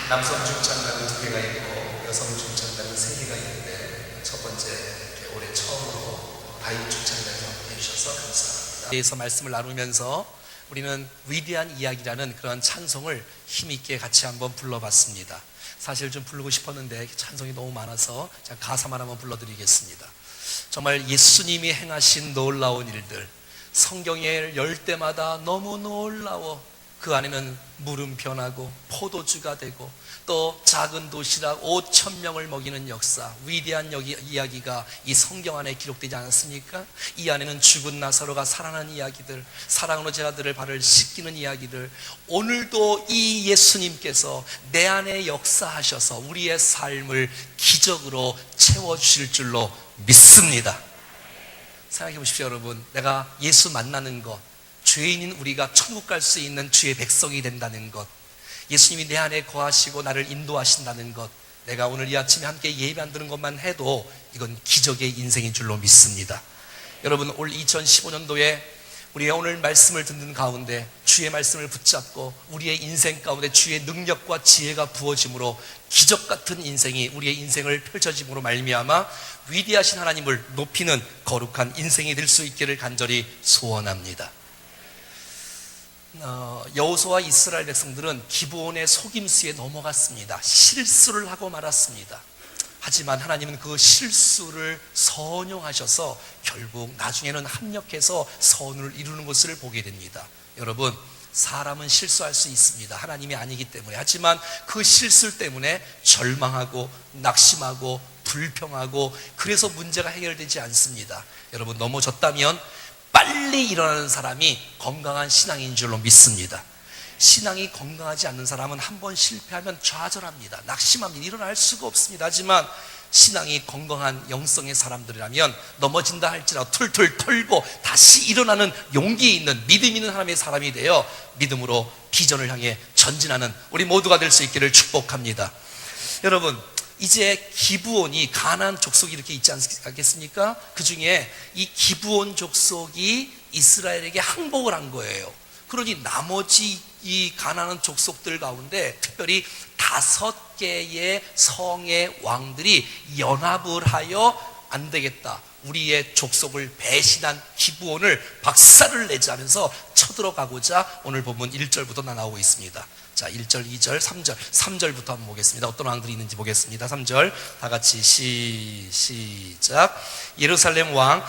남성 중창단은 2개가 있고 여성 중창단은 3개가 있는데 첫 번째 올해 처음으로 다인 중창단에서 함께 해주셔서 감사합니다. 대해서 말씀을 나누면서 우리는 위대한 이야기라는 그런 찬송을 힘있게 같이 한번 불러봤습니다. 사실 좀 부르고 싶었는데 찬송이 너무 많아서 가사만 한번 불러드리겠습니다. 정말 예수님이 행하신 놀라운 일들, 성경에 열 때마다 너무 놀라워. 그 안에는 물음표나고 포도주가 되고 또 작은 도시락 5,000명을 먹이는 역사, 위대한 이야기가 이 성경 안에 기록되지 않았습니까? 이 안에는 죽은 나사로가 살아난 이야기들, 사랑으로 제자들을 발을 씻기는 이야기들, 오늘도 이 예수님께서 내 안에 역사하셔서 우리의 삶을 기적으로 채워주실 줄로 믿습니다. 생각해 보십시오. 여러분, 내가 예수 만나는 것, 죄인인 우리가 천국 갈 수 있는 주의 백성이 된다는 것, 예수님이 내 안에 거하시고 나를 인도하신다는 것, 내가 오늘 이 아침에 함께 예배 안 드는 것만 해도 이건 기적의 인생인 줄로 믿습니다. 여러분, 올 2015년도에 우리가 오늘 말씀을 듣는 가운데 주의 말씀을 붙잡고 우리의 인생 가운데 주의 능력과 지혜가 부어짐으로 기적 같은 인생이 우리의 인생을 펼쳐짐으로 말미암아 위대하신 하나님을 높이는 거룩한 인생이 될 수 있기를 간절히 소원합니다. 여호수아와 이스라엘 백성들은 기브온의 속임수에 넘어갔습니다. 실수를 하고 말았습니다. 하지만 하나님은 그 실수를 선용하셔서 결국 나중에는 합력해서 선을 이루는 것을 보게 됩니다. 여러분, 사람은 실수할 수 있습니다. 하나님이 아니기 때문에. 하지만 그 실수 때문에 절망하고 낙심하고 불평하고 그래서 문제가 해결되지 않습니다. 여러분, 넘어졌다면 빨리 일어나는 사람이 건강한 신앙인 줄로 믿습니다. 신앙이 건강하지 않는 사람은 한번 실패하면 좌절합니다. 낙심합니다. 일어날 수가 없습니다. 하지만 신앙이 건강한 영성의 사람들이라면 넘어진다 할지라도 툴툴 털고 다시 일어나는 용기 있는 믿음 있는 하나님의 사람이 되어 믿음으로 비전을 향해 전진하는 우리 모두가 될 수 있기를 축복합니다. 여러분, 이제 기브온이 가나안 족속이 이렇게 있지 않겠습니까? 그 중에 이 기브온 족속이 이스라엘에게 항복을 한 거예요. 그러니 나머지 이 가나안 족속들 가운데 특별히 5개의 성의 왕들이 연합을 하여 안 되겠다, 우리의 족속을 배신한 기브온을 박살을 내자면서 쳐들어가고자 오늘 본문 1절부터 나오고 있습니다. 자, 1절, 2절, 3절, 3절부터 한번 보겠습니다. 어떤 왕들이 있는지 보겠습니다. 3절 다 같이 시작. 예루살렘 왕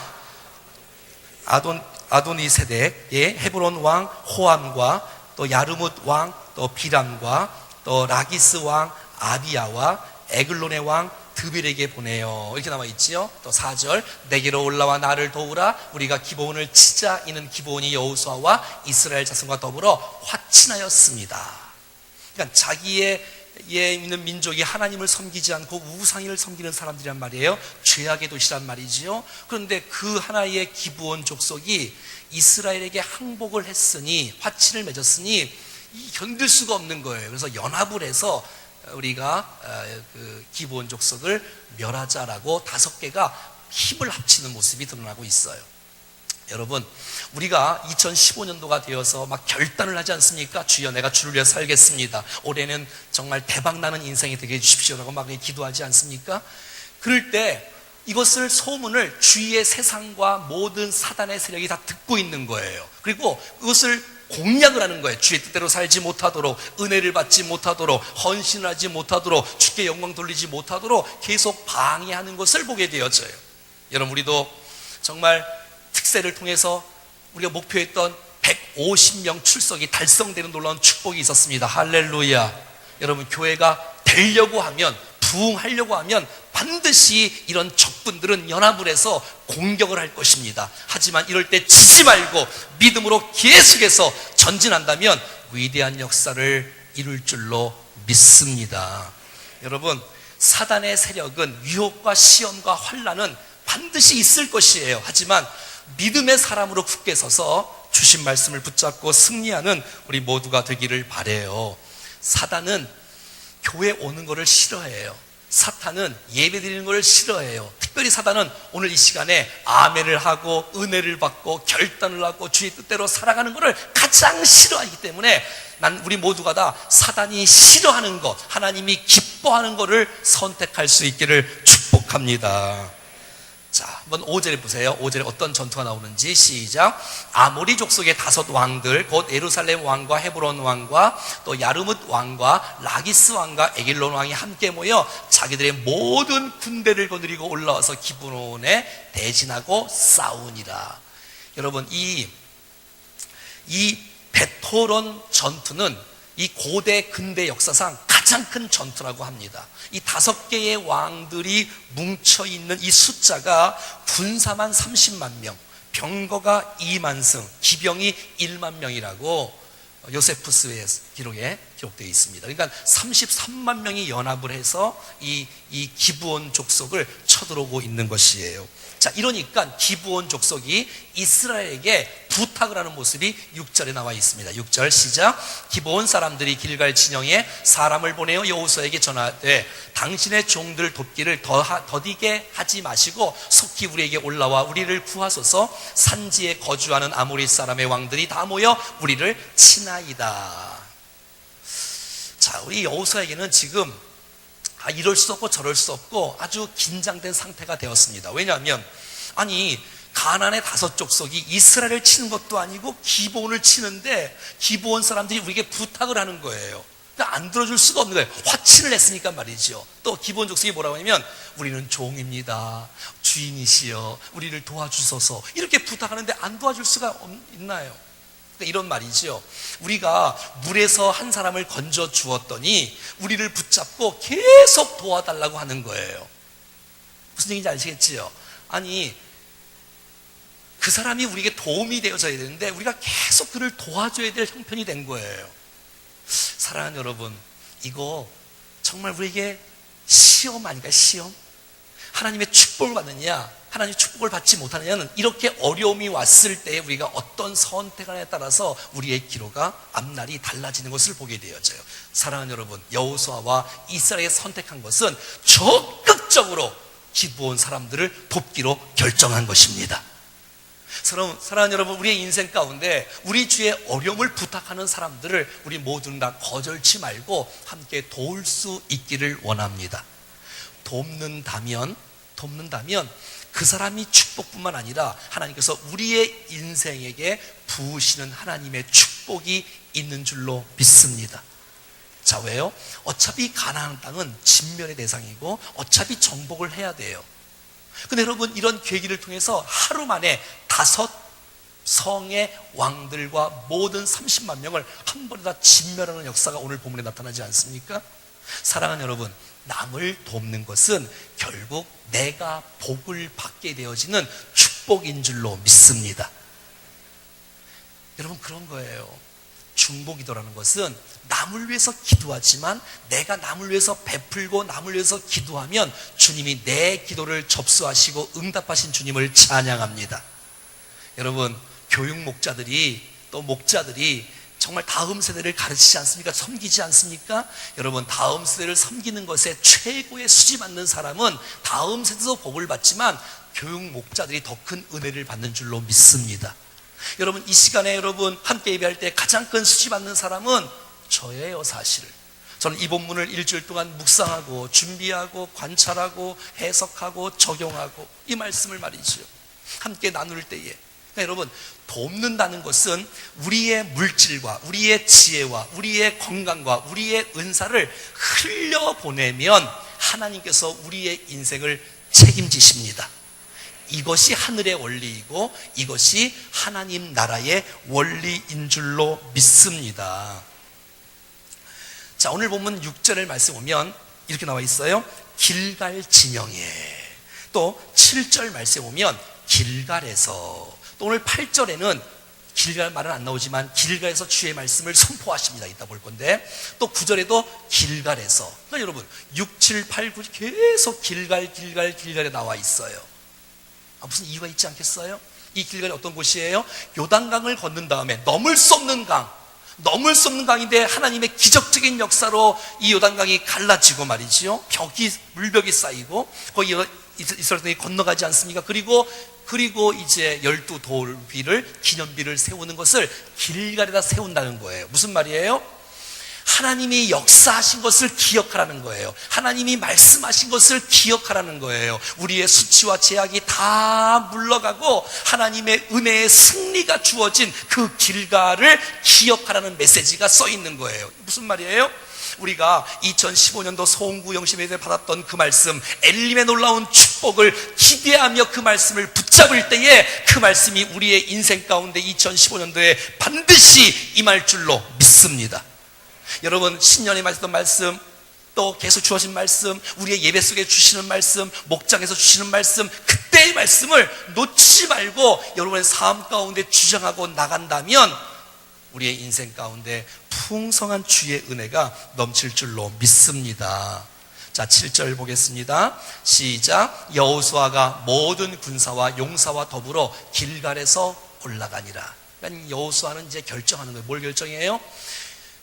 아도니세덱의 헤브론 왕 호암과 또 야르뭇 왕 또 비람과 또 라기스 왕 아비야와 에글론의 왕 드빌에게 보내요. 이렇게 나와 있지요. 또 4절 내게로 올라와 나를 도우라. 우리가 기브온을 치자. 이는 기브온이 여호수아와 이스라엘 자손과 더불어 화친하였습니다. 그러니까 자기의 있는 민족이 하나님을 섬기지 않고 우상을 섬기는 사람들이란 말이에요. 죄악의 도시란 말이지요. 그런데 그 하나의 기브온 족속이 이스라엘에게 항복을 했으니, 화친을 맺었으니 견딜 수가 없는 거예요. 그래서 연합을 해서 우리가 그 기브온 족속을 멸하자라고 5개가 힘을 합치는 모습이 드러나고 있어요. 여러분, 우리가 2015년도가 되어서 막 결단을 하지 않습니까? 주여, 내가 주를 위해 살겠습니다. 올해는 정말 대박나는 인생이 되게 해주십시오라고 막 기도하지 않습니까? 그럴 때 이것을 소문을 주위의 세상과 모든 사단의 세력이 다 듣고 있는 거예요. 그리고 그것을 공략을 하는 거예요. 주의 뜻대로 살지 못하도록, 은혜를 받지 못하도록, 헌신을 하지 못하도록, 주께 영광 돌리지 못하도록 계속 방해하는 것을 보게 되어져요. 여러분, 우리도 정말 특세를 통해서 우리가 목표했던 150명 출석이 달성되는 놀라운 축복이 있었습니다. 할렐루야. 여러분, 교회가 되려고 하면, 부흥하려고 하면 반드시 이런 적군들은 연합을 해서 공격을 할 것입니다. 하지만 이럴 때 지지 말고 믿음으로 계속해서 전진한다면 위대한 역사를 이룰 줄로 믿습니다. 여러분, 사단의 세력은 유혹과 시험과 환난은 반드시 있을 것이에요. 하지만 믿음의 사람으로 굳게 서서 주신 말씀을 붙잡고 승리하는 우리 모두가 되기를 바라요. 사단은 교회 오는 것을 싫어해요. 사탄은 예배드리는 걸 싫어해요. 특별히 사탄은 오늘 이 시간에 아멘을 하고 은혜를 받고 결단을 하고 주의 뜻대로 살아가는 것을 가장 싫어하기 때문에 우리 모두가 다 사단이 싫어하는 것, 하나님이 기뻐하는 것을 선택할 수 있기를 축복합니다. 자, 한번 5절에 보세요. 5절에 어떤 전투가 나오는지. 시작. 아모리 족속의 5 왕들, 곧 예루살렘 왕과 헤브론 왕과 또 야르뭇 왕과 라기스 왕과 에길론 왕이 함께 모여 자기들의 모든 군대를 거느리고 올라와서 기브론에 대진하고 싸우니라. 여러분, 이 베토론 전투는 이 고대 근대 역사상 가장 큰 전투라고 합니다. 이 5개의 왕들이 뭉쳐있는 이 숫자가 군사만 30만 명, 병거가 2만 승, 기병이 1만 명이라고 요세푸스의 기록에 기록되어 있습니다. 그러니까 33만 명이 연합을 해서 이 기브온 족속을 쳐들어오고 있는 것이에요. 자, 이러니까 기브온 족속이 이스라엘에게 부탁을 하는 모습이 6절에 나와 있습니다. 6절 시작. 기브온 사람들이 길갈 진영에 사람을 보내어 여호수아에게 전하되 당신의 종들 돕기를 더디게 하지 마시고 속히 우리에게 올라와 우리를 구하소서. 산지에 거주하는 아모리 사람의 왕들이 다 모여 우리를 치나이다. 자, 우리 여호수아에게는 지금 이럴 수 없고 저럴 수 없고 아주 긴장된 상태가 되었습니다. 왜냐하면 가나안의 5 족속이 이스라엘을 치는 것도 아니고 기브온을 치는데 기브온 사람들이 우리에게 부탁을 하는 거예요. 그러니까 안 들어줄 수가 없는 거예요. 화친을 했으니까 말이죠. 또 기브온 족속이 뭐라고 하냐면 우리는 종입니다. 주인이시여 우리를 도와주소서. 이렇게 부탁하는데 안 도와줄 수가 있나요? 이런 말이죠. 우리가 물에서 한 사람을 건져 주었더니 우리를 붙잡고 계속 도와달라고 하는 거예요. 무슨 얘기인지 아시겠지요? 그 사람이 우리에게 도움이 되어져야 되는데 우리가 계속 그를 도와줘야 될 형편이 된 거예요. 사랑하는 여러분, 이거 정말 우리에게 시험 아닌가요? 시험? 하나님의 축복을 받느냐, 하나님의 축복을 받지 못하느냐는 이렇게 어려움이 왔을 때 우리가 어떤 선택하느냐에 따라서 우리의 기로가 앞날이 달라지는 것을 보게 되어져요. 사랑하는 여러분, 여호수아와 이스라엘이 선택한 것은 적극적으로 기브온 사람들을 돕기로 결정한 것입니다. 사랑하는 여러분, 우리의 인생 가운데 우리 주의 어려움을 부탁하는 사람들을 우리 모두는 다 거절치 말고 함께 도울 수 있기를 원합니다. 돕는다면 그 사람이 축복뿐만 아니라 하나님께서 우리의 인생에게 부으시는 하나님의 축복이 있는 줄로 믿습니다. 자, 왜요? 어차피 가나안 땅은 진멸의 대상이고 어차피 정복을 해야 돼요. 근데 여러분, 이런 계기를 통해서 하루 만에 5 성의 왕들과 모든 30만 명을 한 번에 다 진멸하는 역사가 오늘 본문에 나타나지 않습니까? 사랑하는 여러분, 남을 돕는 것은 결국 내가 복을 받게 되어지는 축복인 줄로 믿습니다. 여러분, 그런 거예요. 중보기도라는 것은 남을 위해서 기도하지만 내가 남을 위해서 베풀고 남을 위해서 기도하면 주님이 내 기도를 접수하시고 응답하신 주님을 찬양합니다. 여러분, 교육 목자들이 또 목자들이 정말 다음 세대를 가르치지 않습니까? 섬기지 않습니까? 여러분, 다음 세대를 섬기는 것에 최고의 수지받는 사람은 다음 세대도 복을 받지만 교육 목자들이 더 큰 은혜를 받는 줄로 믿습니다. 여러분, 이 시간에 여러분 함께 예배할 때 가장 큰 수지받는 사람은 저예요. 사실 저는 이 본문을 일주일 동안 묵상하고 준비하고 관찰하고 해석하고 적용하고 이 말씀을 말이죠, 함께 나눌 때에 여러분, 돕는다는 것은 우리의 물질과 우리의 지혜와 우리의 건강과 우리의 은사를 흘려보내면 하나님께서 우리의 인생을 책임지십니다. 이것이 하늘의 원리이고 이것이 하나님 나라의 원리인 줄로 믿습니다. 자, 오늘 본문 6절의 말씀 보면 이렇게 나와 있어요. 길갈 진영에. 또 7절 말씀 보면 길갈에서. 또 오늘 8절에는 길갈 말은 안 나오지만 길갈에서 주의 말씀을 선포하십니다. 이따 볼 건데, 또 9절에도 길갈에서. 그러니까 여러분 6, 7, 8, 9 계속 길갈에 나와 있어요. 무슨 이유가 있지 않겠어요? 이 길갈이 어떤 곳이에요? 요단강을 건넌 다음에 넘을 수 없는 강, 넘을 수 없는 강인데 하나님의 기적적인 역사로 이 요단강이 갈라지고 말이지요. 물벽이 쌓이고 거기 이스라엘이 건너가지 않습니까? 그리고 이제 12돌비를 기념비를 세우는 것을 길갈에다 세운다는 거예요. 무슨 말이에요? 하나님이 역사하신 것을 기억하라는 거예요. 하나님이 말씀하신 것을 기억하라는 거예요. 우리의 수치와 제약이 다 물러가고 하나님의 은혜의 승리가 주어진 그 길갈을 기억하라는 메시지가 써 있는 거예요. 무슨 말이에요? 우리가 2015년도 소홍구 영심회에 받았던 그 말씀, 엘림의 놀라운 축복을 기대하며 그 말씀을 붙잡을 때에 그 말씀이 우리의 인생 가운데 2015년도에 반드시 임할 줄로 믿습니다. 여러분, 신년에 말했던 말씀, 또 계속 주어진 말씀, 우리의 예배 속에 주시는 말씀, 목장에서 주시는 말씀, 그때의 말씀을 놓치지 말고 여러분의 삶 가운데 주장하고 나간다면 우리의 인생 가운데 풍성한 주의 은혜가 넘칠 줄로 믿습니다. 자, 7절 보겠습니다. 시작. 여호수아가 모든 군사와 용사와 더불어 길갈에서 올라가니라. 그러니까 여호수아는 이제 결정하는 거예요. 뭘 결정해요?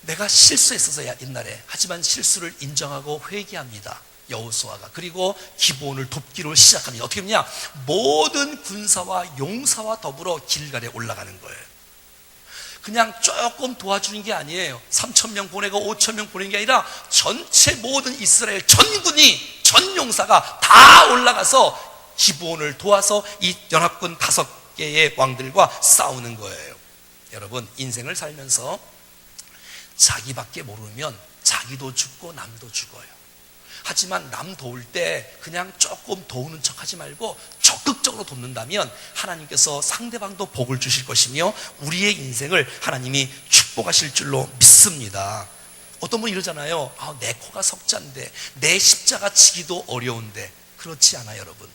내가 실수했어서 옛날에, 하지만 실수를 인정하고 회개합니다. 여호수아가. 그리고 기브온을 돕기로 시작합니다. 어떻게 하냐? 모든 군사와 용사와 더불어 길갈에 올라가는 거예요. 그냥 조금 도와주는 게 아니에요. 3,000명 보내고 5,000명 보내는 게 아니라 전체 모든 이스라엘 전군이, 전 용사가 다 올라가서 기브온을 도와서 이 연합군 5개의 왕들과 싸우는 거예요. 여러분, 인생을 살면서 자기밖에 모르면 자기도 죽고 남도 죽어요. 하지만 남 도울 때 그냥 조금 도우는 척 하지 말고 적극적으로 돕는다면 하나님께서 상대방도 복을 주실 것이며 우리의 인생을 하나님이 축복하실 줄로 믿습니다. 어떤 분이 이러잖아요. 내 코가 석자인데, 내 십자가 지기도 어려운데. 그렇지 않아요, 여러분.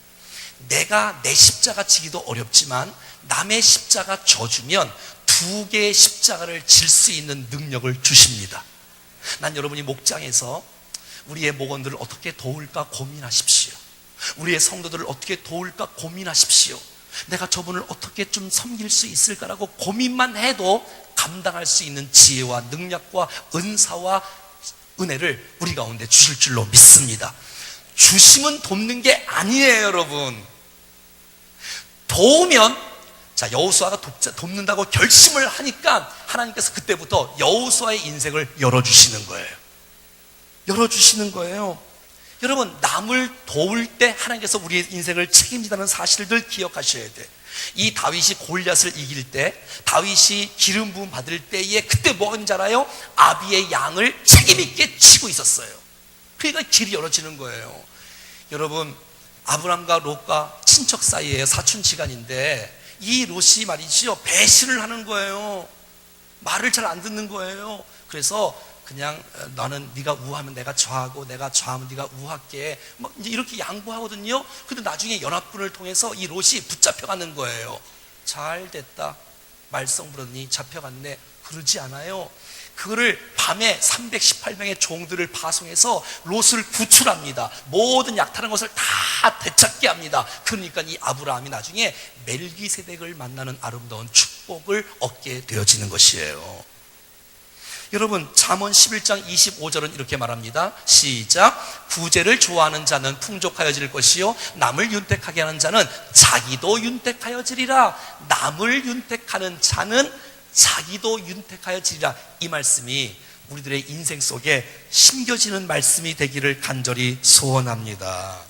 내가 내 십자가 지기도 어렵지만 남의 십자가 져주면 2개의 십자가를 질 수 있는 능력을 주십니다. 난 여러분이 목장에서 우리의 목원들을 어떻게 도울까 고민하십시오. 우리의 성도들을 어떻게 도울까 고민하십시오. 내가 저분을 어떻게 좀 섬길 수 있을까라고 고민만 해도 감당할 수 있는 지혜와 능력과 은사와 은혜를 우리 가운데 주실 줄로 믿습니다. 주심은 돕는 게 아니에요, 여러분. 도우면, 자, 여호수아가 돕는다고 결심을 하니까 하나님께서 그때부터 여호수아의 인생을 열어주시는 거예요. 열어주시는 거예요. 여러분, 남을 도울 때 하나님께서 우리의 인생을 책임지다는 사실을 기억하셔야 돼. 이 다윗이 골리앗을 이길 때, 다윗이 기름 부음 받을 때에 그때 뭐 하는지 알아요? 아비의 양을 책임있게 치고 있었어요. 그러니까 길이 열어지는 거예요. 여러분, 아브람과 롯과 친척 사이에 사촌지간인데 이 롯이 말이죠, 배신을 하는 거예요. 말을 잘 안 듣는 거예요. 그래서 그냥 너는 네가 우하면 내가 좌하고 내가 좌하면 네가 우할게, 막 이제 이렇게 양보하거든요. 근데 나중에 연합군을 통해서 이 롯이 붙잡혀가는 거예요. 잘 됐다, 말썽 부르더니 잡혀갔네. 그러지 않아요. 그거를 밤에 318명의 종들을 파송해서 롯을 구출합니다. 모든 약탈한 것을 다 되찾게 합니다. 그러니까 이 아브라함이 나중에 멜기세덱을 만나는 아름다운 축복을 얻게 되어지는 것이에요. 여러분, 잠언 11장 25절은 이렇게 말합니다. 시작. 구제를 좋아하는 자는 풍족하여질 것이요 남을 윤택하게 하는 자는 자기도 윤택하여지리라. 남을 윤택하는 자는 자기도 윤택하여지리라. 이 말씀이 우리들의 인생 속에 심겨지는 말씀이 되기를 간절히 소원합니다.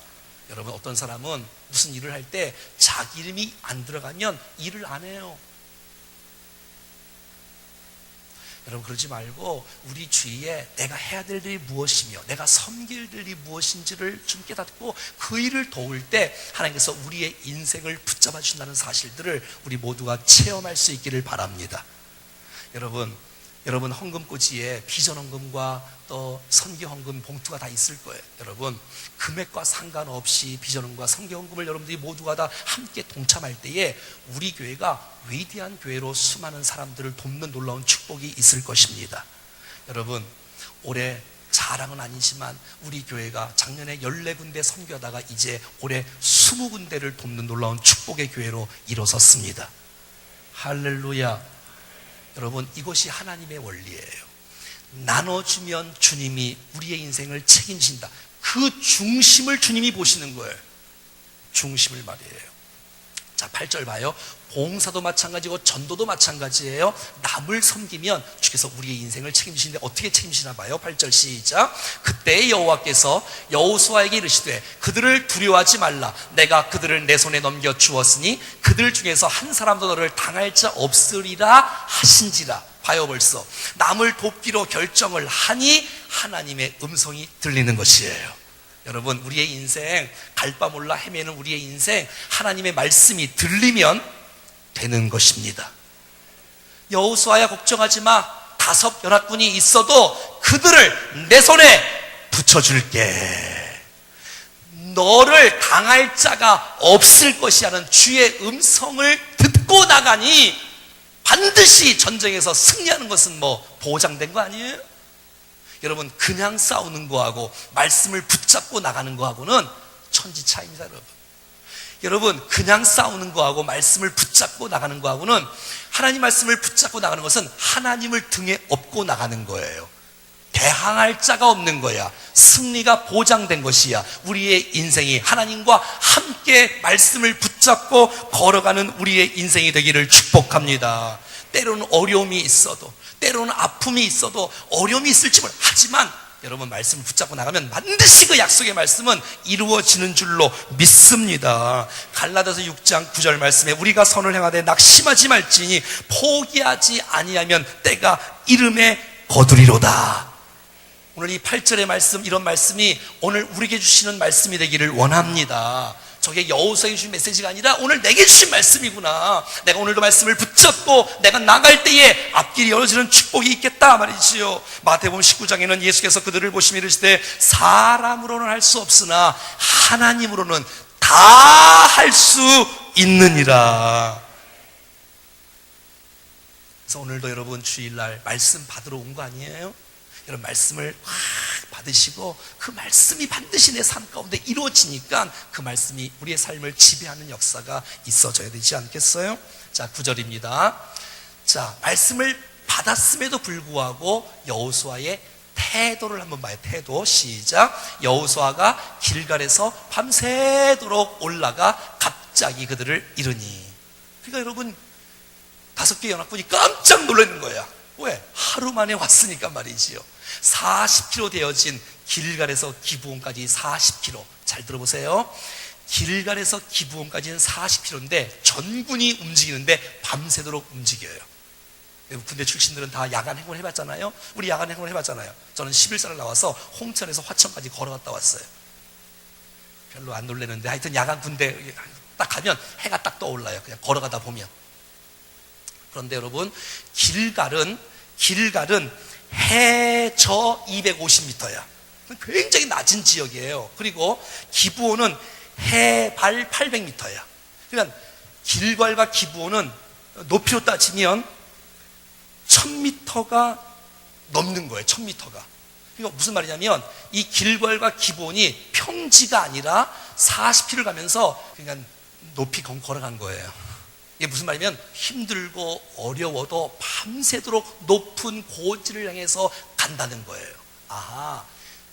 여러분, 어떤 사람은 무슨 일을 할 때 자기 이름이 안 들어가면 일을 안 해요. 여러분, 그러지 말고 우리 주위에 내가 해야 될 일이 무엇이며 내가 섬길 일이 무엇인지를 좀 깨닫고 그 일을 도울 때 하나님께서 우리의 인생을 붙잡아 주신다는 사실들을 우리 모두가 체험할 수 있기를 바랍니다. 여러분 헌금꽂이에 비전헌금과 또 선기헌금 봉투가 다 있을 거예요. 여러분, 금액과 상관없이 비전헌금과 선기헌금을 여러분들이 모두가 다 함께 동참할 때에 우리 교회가 위대한 교회로 수많은 사람들을 돕는 놀라운 축복이 있을 것입니다. 여러분, 올해 자랑은 아니지만 우리 교회가 작년에 14군데 선교하다가 이제 올해 20군데를 돕는 놀라운 축복의 교회로 일어섰습니다. 할렐루야. 여러분, 이것이 하나님의 원리예요. 나눠주면 주님이 우리의 인생을 책임진다. 그 중심을 주님이 보시는 거예요. 중심을 말이에요. 자, 8절 봐요. 봉사도 마찬가지고 전도도 마찬가지예요. 남을 섬기면 주께서 우리의 인생을 책임지시는데 어떻게 책임지시나 봐요. 8절 시작. 그때 여호와께서 여호수아에게 이르시되 그들을 두려워하지 말라. 내가 그들을 내 손에 넘겨 주었으니 그들 중에서 한 사람도 너를 당할 자 없으리라 하신지라. 봐요, 벌써 남을 돕기로 결정을 하니 하나님의 음성이 들리는 것이에요. 여러분, 우리의 인생, 갈 바 몰라 헤매는 우리의 인생, 하나님의 말씀이 들리면 되는 것입니다. 여호수아야, 걱정하지 마. 5 연합군이 있어도 그들을 내 손에 붙여줄게. 너를 당할 자가 없을 것이라는 주의 음성을 듣고 나가니 반드시 전쟁에서 승리하는 것은 보장된 거 아니에요? 여러분, 그냥 싸우는 거하고 말씀을 붙잡고 나가는 거하고는 천지 차이입니다. 여러분, 그냥 싸우는 거하고 말씀을 붙잡고 나가는 거하고는, 하나님 말씀을 붙잡고 나가는 것은 하나님을 등에 업고 나가는 거예요. 대항할 자가 없는 거야. 승리가 보장된 것이야. 우리의 인생이 하나님과 함께 말씀을 붙잡고 걸어가는 우리의 인생이 되기를 축복합니다. 때로는 어려움이 있어도, 때로는 아픔이 있어도, 어려움이 있을지 몰라. 하지만 여러분, 말씀을 붙잡고 나가면 반드시 그 약속의 말씀은 이루어지는 줄로 믿습니다. 갈라디아서 6장 9절 말씀에 우리가 선을 행하되 낙심하지 말지니 포기하지 아니하면 때가 이름에 거두리로다. 오늘 이 8절의 말씀, 이런 말씀이 오늘 우리에게 주시는 말씀이 되기를 원합니다. 저게 여호수아에게 주신 메시지가 아니라 오늘 내게 주신 말씀이구나. 내가 오늘도 말씀을 붙잡고 내가 나갈 때에 앞길이 열어지는 축복이 있겠다 말이지요. 마태복음 19장에는 예수께서 그들을 보시며 이르시되 사람으로는 할 수 없으나 하나님으로는 다 할 수 있느니라. 그래서 오늘도 여러분 주일날 말씀 받으러 온 거 아니에요? 여러분, 말씀을 확 받으시고 그 말씀이 반드시 내 삶 가운데 이루어지니까 그 말씀이 우리의 삶을 지배하는 역사가 있어져야 되지 않겠어요? 자, 9절입니다. 자, 말씀을 받았음에도 불구하고 여호수아의 태도를 한번 봐요. 태도 시작. 여호수아가 길갈에서 밤새도록 올라가 갑자기 그들을 이르니. 그러니까 여러분, 5개 연합군이 깜짝 놀라는 거야. 왜? 하루 만에 왔으니까 말이지요. 40km 되어진 길갈에서 기브온까지 40km. 잘 들어보세요. 길갈에서 기브온까지는 40km인데 전군이 움직이는데 밤새도록 움직여요. 군대 출신들은 다 야간 행군을 해봤잖아요. 우리 야간 행군을 해봤잖아요. 저는 11살을 나와서 홍천에서 화천까지 걸어갔다 왔어요. 별로 안 놀래는데 하여튼 야간 군대 딱 가면 해가 딱 떠올라요. 그냥 걸어가다 보면. 그런데 여러분, 길갈은 해저 250m야. 굉장히 낮은 지역이에요. 그리고 기브온은 해발 800m야. 그러니까 길갈과 기브온은 높이로 따지면 1000m가 넘는 거예요. 1000m가. 그러니까 무슨 말이냐면 이 길갈과 기브온이 평지가 아니라 40km 가면서 그러니까 높이 걸어간 거예요. 이게 무슨 말이냐면 힘들고 어려워도 밤새도록 높은 고지를 향해서 간다는 거예요. 아,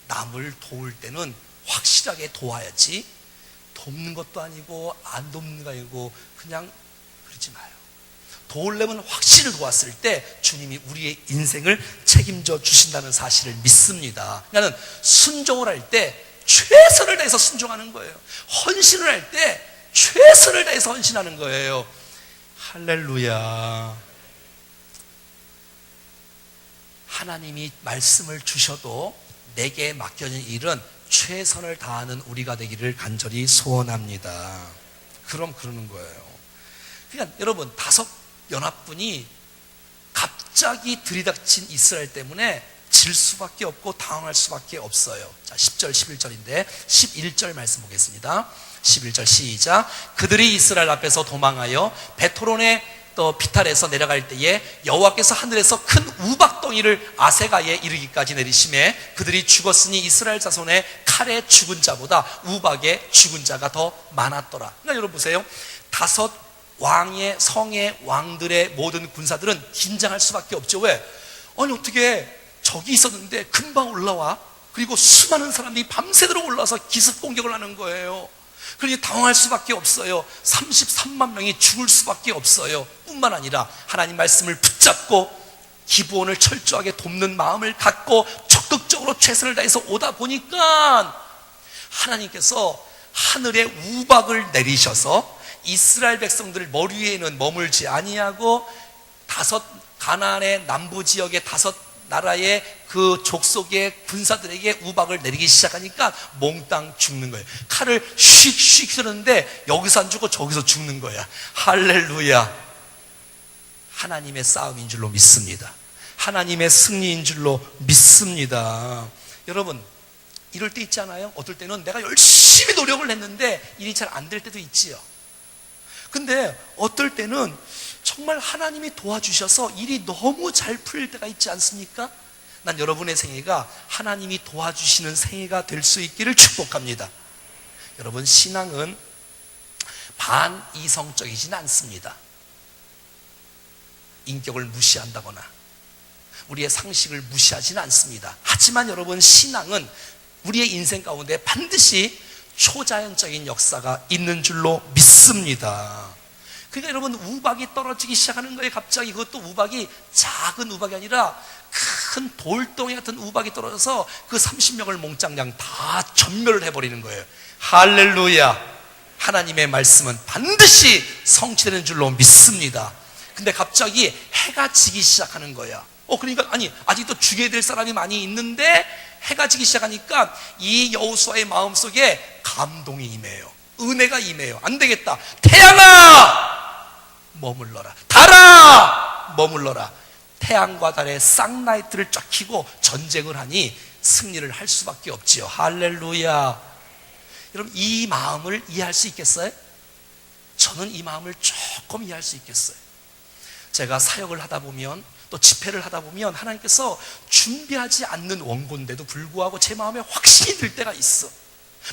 남을 도울 때는 확실하게 도와야지, 돕는 것도 아니고 안 돕는 거 아니고 그냥 그러지 마요. 도우려면 확실히 도왔을 때 주님이 우리의 인생을 책임져 주신다는 사실을 믿습니다. 그러니까 순종을 할 때 최선을 다해서 순종하는 거예요. 헌신을 할 때 최선을 다해서 헌신하는 거예요. 할렐루야. 하나님이 말씀을 주셔도 내게 맡겨진 일은 최선을 다하는 우리가 되기를 간절히 소원합니다. 그럼 그러는 거예요. 그러니까 여러분, 5 연합군이 갑자기 들이닥친 이스라엘 때문에 질 수밖에 없고 당황할 수밖에 없어요. 자, 10절 11절인데 11절 말씀 보겠습니다. 11절 시작. 그들이 이스라엘 앞에서 도망하여 베토론의 또 비탈에서 내려갈 때에 여호와께서 하늘에서 큰 우박덩이를 아세가에 이르기까지 내리심에 그들이 죽었으니 이스라엘 자손의 칼에 죽은 자보다 우박에 죽은 자가 더 많았더라. 그러니까 여러분 보세요. 5 왕의 성의 왕들의 모든 군사들은 긴장할 수밖에 없죠. 왜? 아니 어떻게 적이 있었는데 금방 올라와? 그리고 수많은 사람들이 밤새도록 올라와서 기습 공격을 하는 거예요. 그러니 당황할 수밖에 없어요. 33만 명이 죽을 수밖에 없어요. 뿐만 아니라 하나님 말씀을 붙잡고 기브온을 철저하게 돕는 마음을 갖고 적극적으로 최선을 다해서 오다 보니까 하나님께서 하늘에 우박을 내리셔서 이스라엘 백성들 머리 위에는 머물지 아니하고 가나안의 남부 지역의 5 나라의 그 족속의 군사들에게 우박을 내리기 시작하니까 몽땅 죽는 거예요. 칼을 슉슉 휘두르는데 여기서 안 죽고 저기서 죽는 거야. 할렐루야. 하나님의 싸움인 줄로 믿습니다. 하나님의 승리인 줄로 믿습니다. 여러분, 이럴 때 있잖아요. 어떨 때는 내가 열심히 노력을 했는데 일이 잘 안 될 때도 있지요. 근데 어떨 때는 정말 하나님이 도와주셔서 일이 너무 잘 풀릴 때가 있지 않습니까? 난 여러분의 생애가 하나님이 도와주시는 생애가 될 수 있기를 축복합니다. 여러분, 신앙은 반이성적이진 않습니다. 인격을 무시한다거나 우리의 상식을 무시하지는 않습니다. 하지만 여러분, 신앙은 우리의 인생 가운데 반드시 초자연적인 역사가 있는 줄로 믿습니다. 그러니까 여러분, 우박이 떨어지기 시작하는 거예요. 갑자기. 그것도 우박이 작은 우박이 아니라 큰 돌덩이 같은 우박이 떨어져서 그 30명을 몽땅 그냥 다 전멸을 해버리는 거예요. 할렐루야. 하나님의 말씀은 반드시 성취되는 줄로 믿습니다. 근데 갑자기 해가 지기 시작하는 거야. 그러니까 아니 아직도 죽여야 될 사람이 많이 있는데 해가 지기 시작하니까 이 여호수아의 마음속에 감동이 임해요. 은혜가 임해요. 안 되겠다. 태양아 머물러라. 달아 머물러라. 태양과 달의 쌍라이트를 쫙 켜고 전쟁을 하니 승리를 할 수밖에 없지요. 할렐루야. 여러분, 이 마음을 이해할 수 있겠어요? 저는 이 마음을 조금 이해할 수 있겠어요. 제가 사역을 하다 보면 또 집회를 하다 보면 하나님께서 준비하지 않는 원고인데도 불구하고 제 마음에 확신이 들 때가 있어.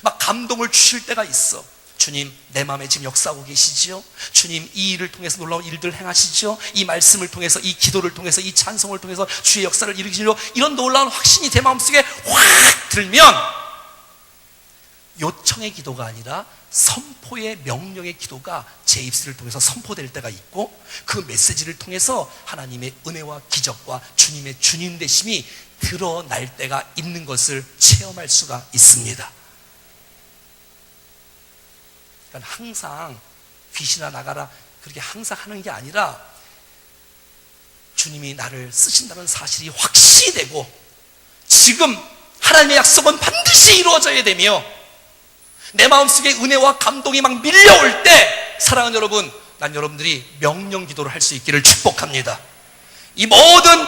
막 감동을 주실 때가 있어. 주님, 내 마음에 지금 역사하고 계시지요? 주님, 이 일을 통해서 놀라운 일들을 행하시죠? 이 말씀을 통해서, 이 기도를 통해서, 이 찬송을 통해서 주의 역사를 일으키시려, 이런 놀라운 확신이 제 마음속에 확 들면 요청의 기도가 아니라 선포의 명령의 기도가 제 입술을 통해서 선포될 때가 있고, 그 메시지를 통해서 하나님의 은혜와 기적과 주님의 주님 되심이 드러날 때가 있는 것을 체험할 수가 있습니다. 그러니까 항상 귀신아 나가라 그렇게 항상 하는 게 아니라 주님이 나를 쓰신다는 사실이 확신이 되고 지금 하나님의 약속은 반드시 이루어져야 되며 내 마음속에 은혜와 감동이 막 밀려올 때, 사랑하는 여러분, 난 여러분들이 명령 기도를 할 수 있기를 축복합니다. 이 모든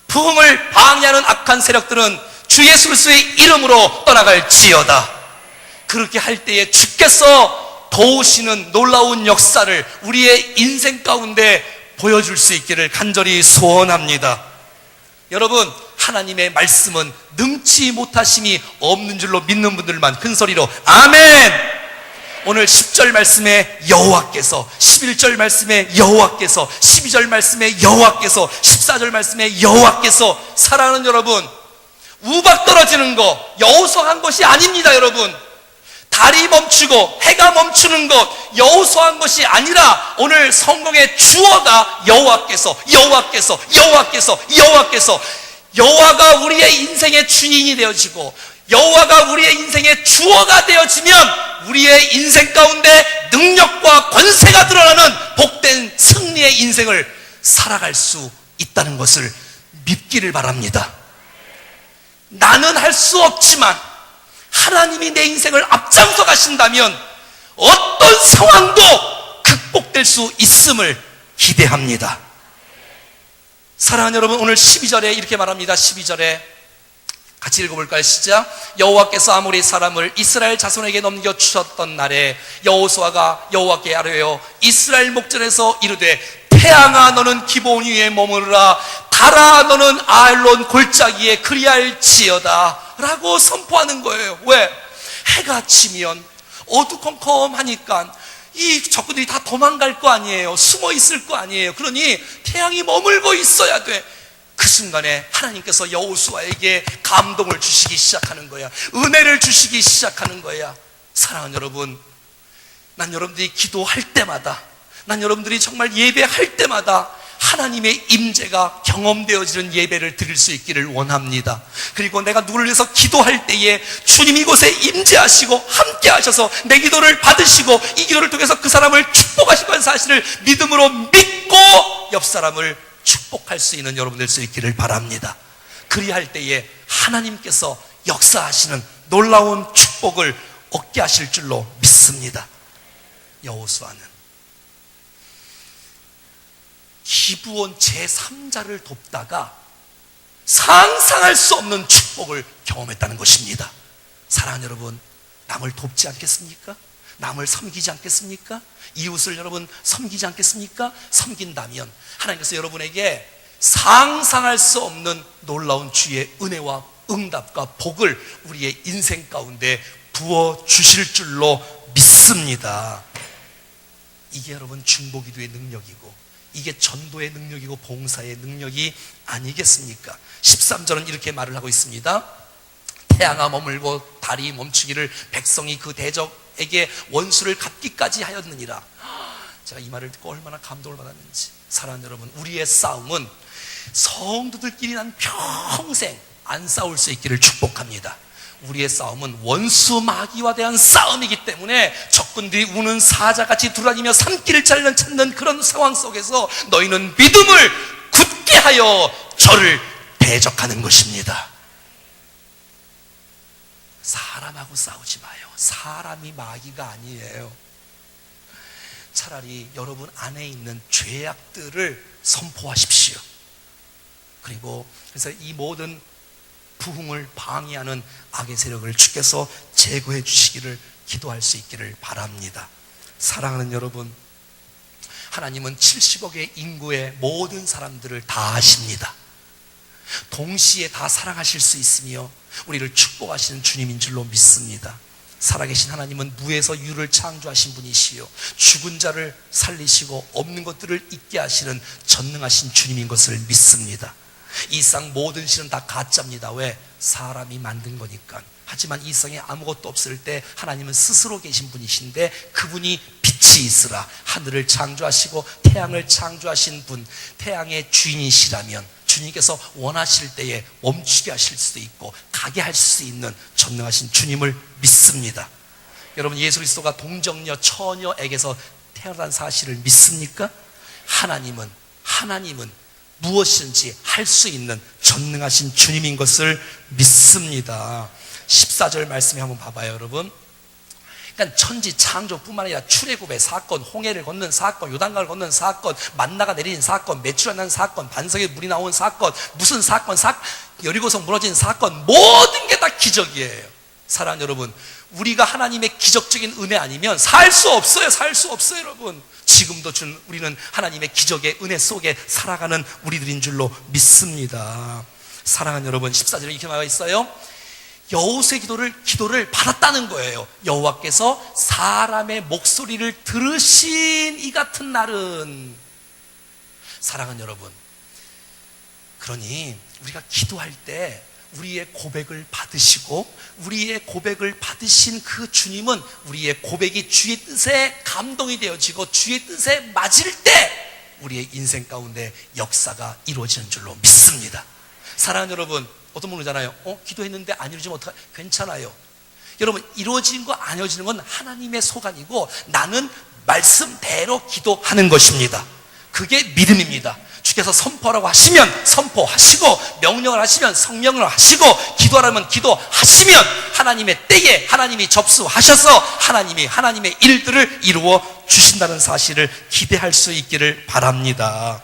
부흥을 방해하는 악한 세력들은 주 예수 그리스도의 이름으로 떠나갈지어다. 그렇게 할 때에 주께서 도우시는 놀라운 역사를 우리의 인생 가운데 보여줄 수 있기를 간절히 소원합니다. 여러분, 하나님의 말씀은 능치 못하심이 없는 줄로 믿는 분들만 큰 소리로 아멘! 오늘 10절 말씀에 여호와께서, 11절 말씀에 여호와께서, 12절 말씀에 여호와께서, 14절 말씀에 여호와께서, 사랑하는 여러분, 우박 떨어지는 거 여호수아가 한 것이 아닙니다. 여러분, 달이 멈추고 해가 멈추는 것 여호수아가 한 것이 아니라 오늘 성경의 주어가 여호와께서, 여호와께서, 여호와께서, 여호와께서, 여호와가 우리의 인생의 주인이 되어지고 여호와가 우리의 인생의 주어가 되어지면 우리의 인생 가운데 능력과 권세가 드러나는 복된 승리의 인생을 살아갈 수 있다는 것을 믿기를 바랍니다. 나는 할 수 없지만 하나님이 내 인생을 앞장서 가신다면 어떤 상황도 극복될 수 있음을 기대합니다. 사랑하는 여러분, 오늘 12절에 이렇게 말합니다. 12절에 같이 읽어볼까요? 시작. 여호와께서 아모리 사람을 이스라엘 자손에게 넘겨주셨던 날에 여호수아가 여호와께 아뢰어 이스라엘 목전에서 이르되 태양아 너는 기브온 위에 머무르라, 달아 너는 아알론 골짜기에 그리할지어다 라고 선포하는 거예요. 왜? 해가 지면 어두컴컴하니까 이 적군들이 다 도망갈 거 아니에요. 숨어 있을 거 아니에요. 그러니 태양이 머물고 있어야 돼. 그 순간에 하나님께서 여호수아에게 감동을 주시기 시작하는 거야. 은혜를 주시기 시작하는 거야. 사랑하는 여러분, 난 여러분들이 기도할 때마다, 난 여러분들이 정말 예배할 때마다 하나님의 임재가 경험되어지는 예배를 드릴 수 있기를 원합니다. 그리고 내가 누구를 위해서 기도할 때에 주님 이곳에 임재하시고 함께 하셔서 내 기도를 받으시고 이 기도를 통해서 그 사람을 축복하시는 사실을 믿음으로 믿고 옆 사람을 축복할 수 있는 여러분 될 수 있기를 바랍니다. 그리할 때에 하나님께서 역사하시는 놀라운 축복을 얻게 하실 줄로 믿습니다. 여호수아는 기브온 제3자를 돕다가 상상할 수 없는 축복을 경험했다는 것입니다. 사랑하는 여러분, 남을 돕지 않겠습니까? 남을 섬기지 않겠습니까? 이웃을 여러분 섬기지 않겠습니까? 섬긴다면 하나님께서 여러분에게 상상할 수 없는 놀라운 주의 은혜와 응답과 복을 우리의 인생 가운데 부어주실 줄로 믿습니다. 이게 여러분 중보기도의 능력이고 이게 전도의 능력이고 봉사의 능력이 아니겠습니까? 13절은 이렇게 말을 하고 있습니다. 태양아 머물고 달이 멈추기를 백성이 그 대적에게 원수를 갚기까지 하였느니라. 제가 이 말을 듣고 얼마나 감동을 받았는지. 사랑하는 여러분, 우리의 싸움은 성도들끼리 난 평생 안 싸울 수 있기를 축복합니다. 우리의 싸움은 원수 마귀와 대한 싸움이기 때문에 적군들이 우는 사자같이 돌아다니며 산길을 찾는 그런 상황 속에서 너희는 믿음을 굳게 하여 저를 대적하는 것입니다. 사람하고 싸우지 마요. 사람이 마귀가 아니에요. 차라리 여러분 안에 있는 죄악들을 선포하십시오. 그리고 그래서 이 모든 부흥을 방해하는 악의 세력을 주께서 제거해 주시기를 기도할 수 있기를 바랍니다. 사랑하는 여러분, 하나님은 70억의 인구의 모든 사람들을 다 아십니다. 동시에 다 사랑하실 수 있으며 우리를 축복하시는 주님인 줄로 믿습니다. 살아계신 하나님은 무에서 유를 창조하신 분이시요 죽은 자를 살리시고 없는 것들을 있게 하시는 전능하신 주님인 것을 믿습니다. 이 상 모든 신은 다 가짜입니다. 왜? 사람이 만든 거니까. 하지만 이 상에 아무것도 없을 때 하나님은 스스로 계신 분이신데 그분이 빛이 있으라 하늘을 창조하시고 태양을 창조하신 분, 태양의 주인이시라면 주님께서 원하실 때에 멈추게 하실 수도 있고 가게 할 수 있는 전능하신 주님을 믿습니다. 여러분, 예수 그리스도가 동정녀 처녀에게서 태어난 사실을 믿습니까? 하나님은 무엇이든지 할 수 있는 전능하신 주님인 것을 믿습니다. 14절 말씀에 한번 봐봐요, 여러분. 그러니까 천지 창조뿐만 아니라 출애굽의 사건, 홍해를 걷는 사건, 요단강을 걷는 사건, 만나가 내린 사건, 메추라 난 사건, 반석에 물이 나온 사건, 무슨 사건, 여리고성 무너진 사건, 모든 게 다 기적이에요. 사랑하는 여러분, 우리가 하나님의 기적적인 은혜 아니면 살 수 없어요. 살 수 없어요, 여러분. 지금도 우리는 하나님의 기적의 은혜 속에 살아가는 우리들인 줄로 믿습니다. 사랑하는 여러분, 14절에 이렇게 나와 있어요. 여호수의 기도를 받았다는 거예요. 여호와께서 사람의 목소리를 들으신 이 같은 날은. 사랑하는 여러분, 그러니 우리가 기도할 때 우리의 고백을 받으시고 우리의 고백을 받으신 그 주님은 우리의 고백이 주의 뜻에 감동이 되어지고 주의 뜻에 맞을 때 우리의 인생 가운데 역사가 이루어지는 줄로 믿습니다. 사랑하는 여러분, 어떤 분은 그러잖아요. 기도했는데 안 이루어지면 어떡해? 괜찮아요. 여러분, 이루어지는 거 안 이루어지는 건 하나님의 소관이고 나는 말씀대로 기도하는 것입니다. 그게 믿음입니다. 주께서 선포하라고 하시면 선포하시고 명령을 하시면 성명을 하시고 기도하라면 기도하시면 하나님의 때에 하나님이 접수하셔서 하나님의 일들을 이루어 주신다는 사실을 기대할 수 있기를 바랍니다.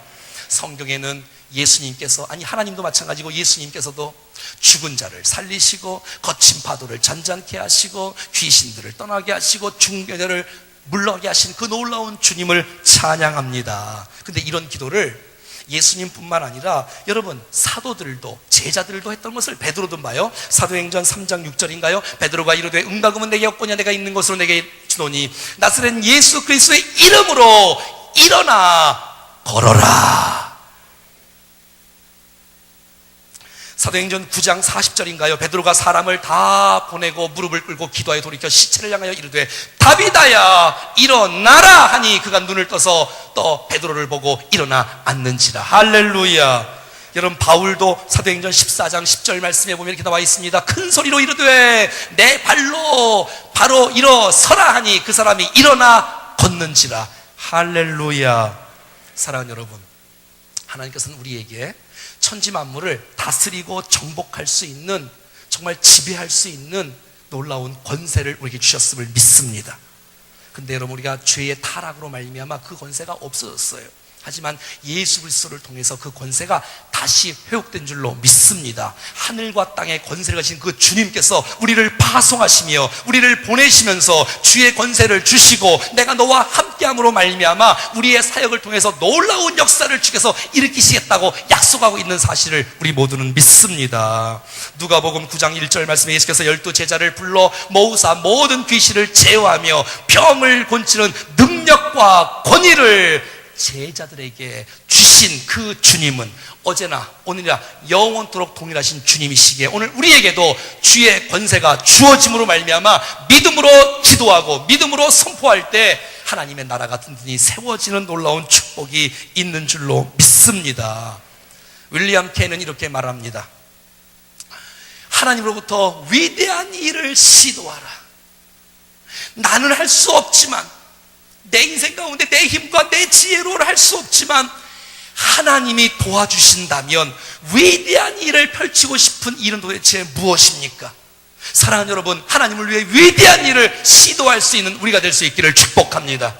성경에는 예수님께서, 아니 하나님도 마찬가지고 예수님께서도 죽은 자를 살리시고 거친 파도를 잔잔케 하시고 귀신들을 떠나게 하시고 중병자를 물러가게 하신 그 놀라운 주님을 찬양합니다. 근데 이런 기도를 예수님뿐만 아니라 여러분 사도들도 제자들도 했던 것을 베드로도 봐요. 사도행전 3장 6절인가요? 베드로가 이르되 응가금은 내게 없거냐 내가 있는 것으로 내게 주노니 나사렛 예수 그리스도의 이름으로 일어나 걸어라. 사도행전 9장 40절인가요? 베드로가 사람을 다 보내고 무릎을 꿇고 기도하여 돌이켜 시체를 향하여 이르되 다비다야 일어나라 하니 그가 눈을 떠서 또 베드로를 보고 일어나 앉는지라. 할렐루야. 여러분 바울도 사도행전 14장 10절 말씀에 보면 이렇게 나와 있습니다. 큰 소리로 이르되 내 발로 바로 일어서라 하니 그 사람이 일어나 걷는지라. 할렐루야. 사랑하는 여러분, 하나님께서는 우리에게 천지 만물을 다스리고 정복할 수 있는, 정말 지배할 수 있는 놀라운 권세를 우리에게 주셨음을 믿습니다. 근데 여러분 우리가 죄의 타락으로 말미암아 그 권세가 없어졌어요. 하지만 예수 그리스도를 통해서 그 권세가 다시 회복된 줄로 믿습니다. 하늘과 땅의 권세를 가진 그 주님께서 우리를 파송하시며 우리를 보내시면서 주의 권세를 주시고 내가 너와 함께함으로 말미암아 우리의 사역을 통해서 놀라운 역사를 주께서 일으키시겠다고 약속하고 있는 사실을 우리 모두는 믿습니다. 누가복음 9장 1절 말씀에 예수께서 12제자를 불러 모으사 모든 귀신을 제어하며 병을 고치는 능력과 권위를 제자들에게 주신 그 주님은 어제나 오늘이나 영원토록 동일하신 주님이시기에 오늘 우리에게도 주의 권세가 주어짐으로 말미암아 믿음으로 기도하고 믿음으로 선포할 때 하나님의 나라가 든든히 세워지는 놀라운 축복이 있는 줄로 믿습니다. 윌리엄 캔은 이렇게 말합니다. 하나님으로부터 위대한 일을 시도하라. 나는 할 수 없지만, 내 인생 가운데 내 힘과 내 지혜로는 할 수 없지만 하나님이 도와주신다면 위대한 일을 펼치고 싶은 일은 도대체 무엇입니까? 사랑하는 여러분, 하나님을 위해 위대한 일을 시도할 수 있는 우리가 될 수 있기를 축복합니다.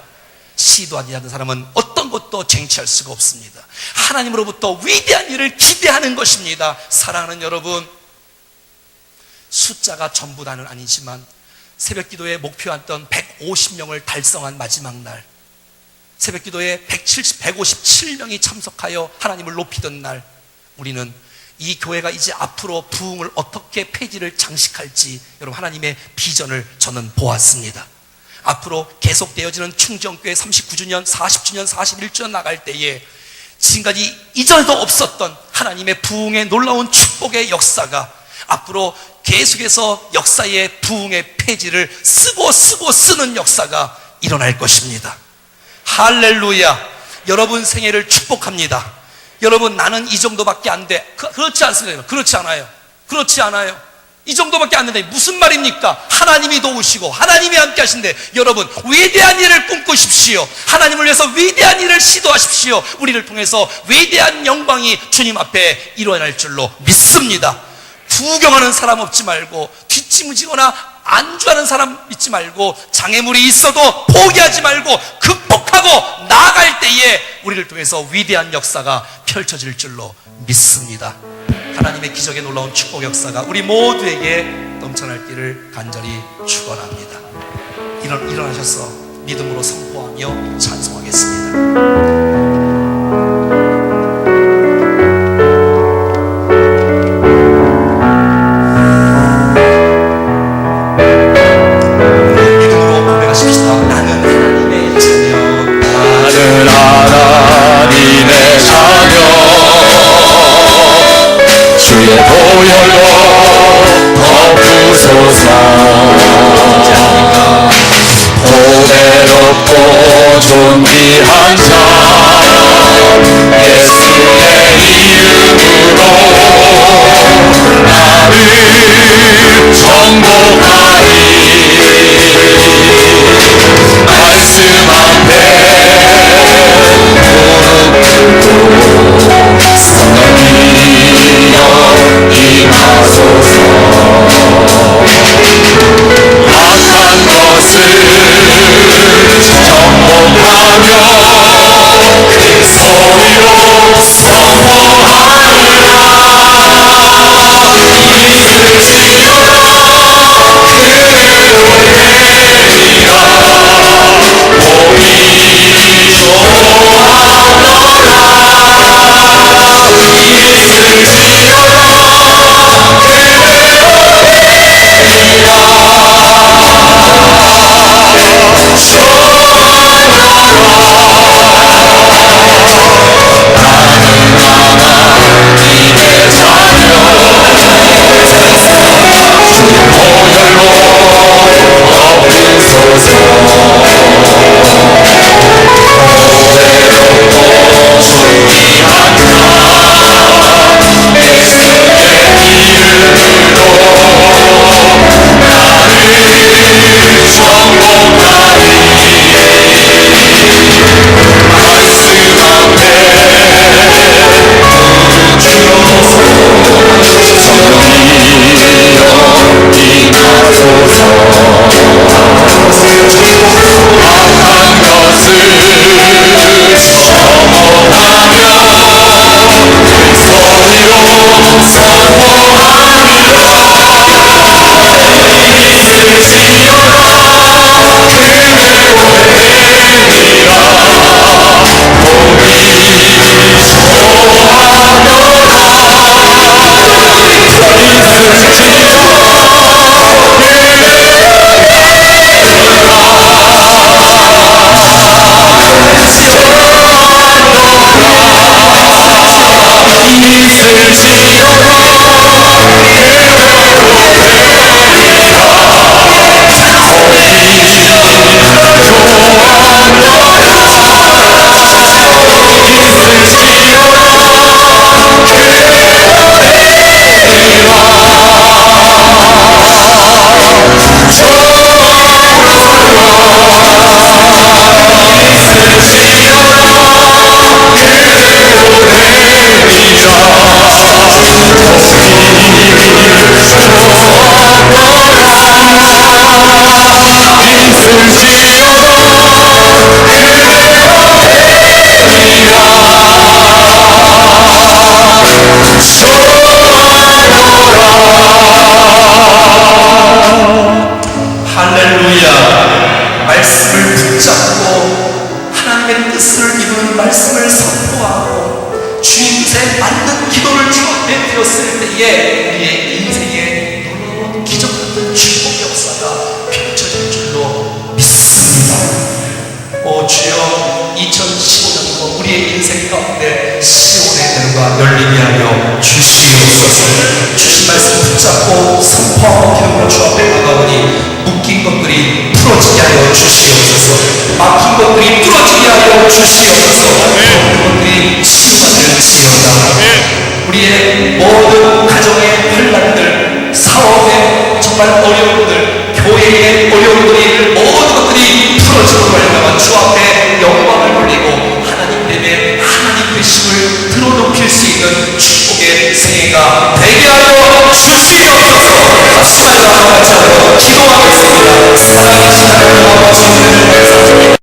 시도하지 않는 사람은 어떤 것도 쟁취할 수가 없습니다. 하나님으로부터 위대한 일을 기대하는 것입니다. 사랑하는 여러분, 숫자가 전부 다는 아니지만 새벽기도에 목표했던 150명을 달성한 마지막 날, 새벽기도에 157명이 참석하여 하나님을 높이던 날, 우리는 이 교회가 이제 앞으로 부흥을 어떻게 폐지를 장식할지 여러분 하나님의 비전을 저는 보았습니다. 앞으로 계속되어지는 충정교회 39주년, 40주년, 41주년 나갈 때에 지금까지 이전에도 없었던 하나님의 부흥의 놀라운 축복의 역사가 앞으로 계속해서 역사의 부흥의 폐지를 쓰고 쓰는 역사가 일어날 것입니다. 할렐루야. 여러분 생애를 축복합니다. 여러분, 나는 이 정도밖에 안 돼. 그렇지 않습니다. 그렇지 않아요. 그렇지 않아요. 이 정도밖에 안 된다. 무슨 말입니까? 하나님이 도우시고 하나님이 함께 하신데, 여러분 위대한 일을 꿈꾸십시오. 하나님을 위해서 위대한 일을 시도하십시오. 우리를 통해서 위대한 영광이 주님 앞에 일어날 줄로 믿습니다. 구경하는 사람 없지 말고, 뒷짐지거나 안주하는 사람 있지 말고, 장애물이 있어도 포기하지 말고 극복하고 나아갈 때에 우리를 통해서 위대한 역사가 펼쳐질 줄로 믿습니다. 하나님의 기적의 놀라운 축복 역사가 우리 모두에게 넘쳐날기를 간절히 축원합니다. 일어나셔서 믿음으로 선포하며 찬송하겠습니다. 보혈로 덮으소서. 보배롭고 존귀한 자 생애가 열리게 하여 주시옵소서. 주신 말씀 붙잡고 선포하고 기도로 주 앞에 나가오니 묶인 것들이 풀어지게 하여 주시옵소서. 막힌 것들이 뚫어지게 하여 주시옵소서. 모든 것들이 치유받을지어다. 우리의 모든 가정의 환난들, 사업의 정말 어려움들, 교회의 어려움들이 모든 것들이 풀어지고 말미암아 주 앞에 영광을 돌리고 하나님 때문에 하나님 되심을 드러높일 수 있는 축복의 생애가 되게 하여 주시옵소서. 박수를 한번 같이 하며 기도하겠습니다. 사랑하시는 하나님 아버지,